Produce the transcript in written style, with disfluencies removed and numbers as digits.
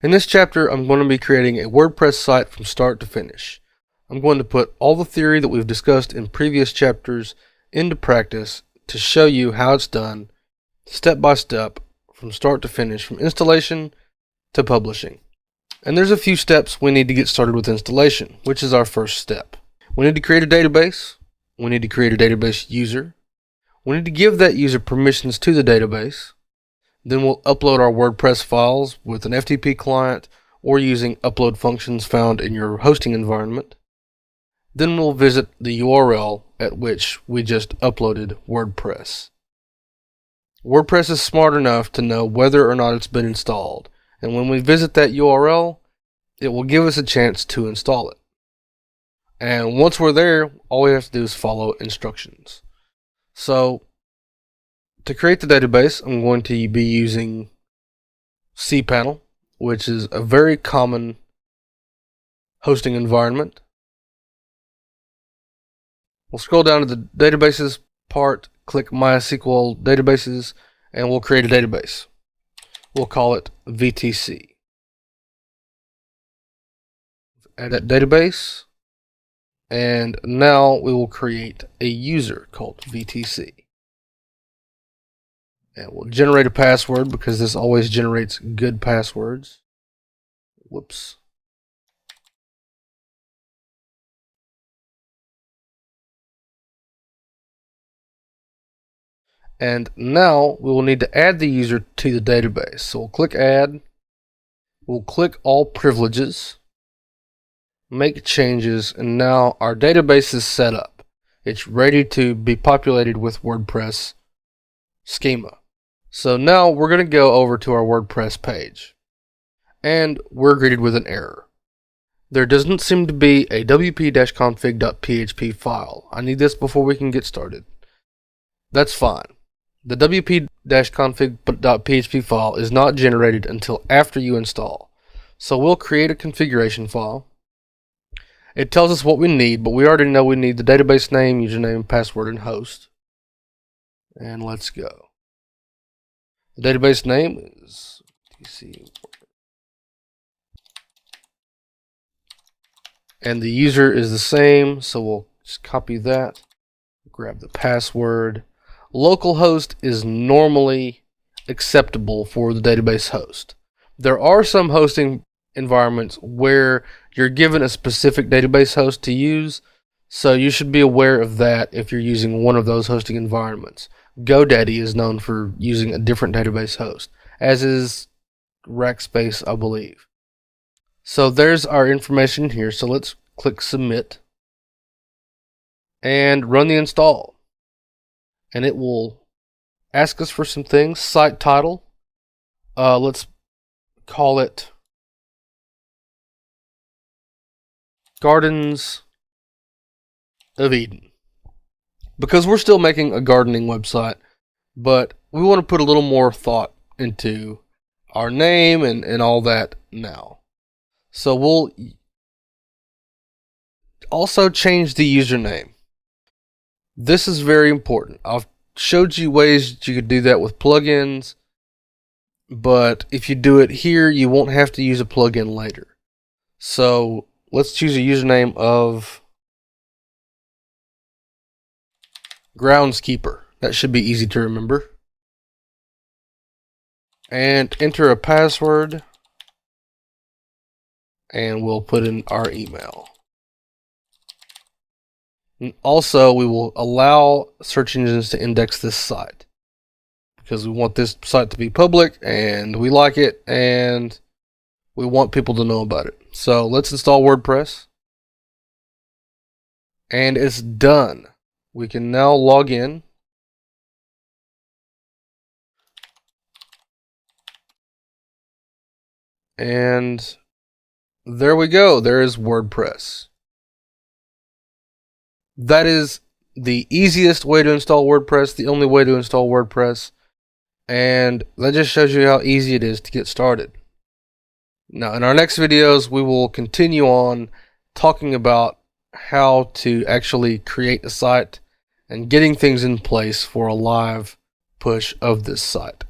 In this chapter, I'm going to be creating a WordPress site from start to finish. I'm going to put all the theory that we've discussed in previous chapters into practice to show you how it's done, step by step, from start to finish, from installation to publishing. And there's a few steps we need to get started with installation, which is our first step. We need to create a database. We need to create a database user. We need to give that user permissions to the database. Then we'll upload our WordPress files with an FTP client or using upload functions found in your hosting environment. Then we'll visit the URL at which we just uploaded WordPress. WordPress is smart enough to know whether or not it's been installed, and when we visit that URL, it will give us a chance to install it. And once we're there, all we have to do is follow instructions. So, to create the database, I'm going to be using cPanel, which is a very common hosting environment. We'll scroll down to the databases part, click MySQL databases, and we'll create a database. We'll call it VTC. Add that database, and now we will create a user called VTC. And we'll generate a password because this always generates good passwords. Whoops. And now we will need to add the user to the database. So we'll click Add. We'll click All Privileges. Make changes, and now our database is set up. It's ready to be populated with WordPress schema. So now we're going to go over to our WordPress page, and we're greeted with an error. There doesn't seem to be a wp-config.php file. I need this before we can get started. That's fine. The wp-config.php file is not generated until after you install. So we'll create a configuration file. It tells us what we need, but we already know we need the database name, username, password, and host. And let's go. The database name is VTC. And the user is the same, so we'll just copy that. Grab the password. Localhost is normally acceptable for the database host. There are some hosting environments where you're given a specific database host to use, so you should be aware of that if you're using one of those hosting environments. GoDaddy is known for using a different database host, as is Rackspace, I believe. So there's our information here, so let's click Submit and run the install. And it will ask us for some things. Site title, let's call it Gardens of Eden, because we're still making a gardening website, but we want to put a little more thought into our name and all that now. So we'll also change the username. This is very important. I've showed you ways that you could do that with plugins, but if you do it here, you won't have to use a plugin later. So let's choose a username of Groundskeeper. That should be easy to remember. And enter a password. And we'll put in our email. And also, we will allow search engines to index this site, because we want this site to be public, and we like it, and we want people to know about it. So let's install WordPress. And it's done. We can now log in. And there we go. There is WordPress. That is the easiest way to install WordPress, the only way to install WordPress. And that just shows you how easy it is to get started. Now, in our next videos, we will continue on talking about how to actually create a site and getting things in place for a live push of this site.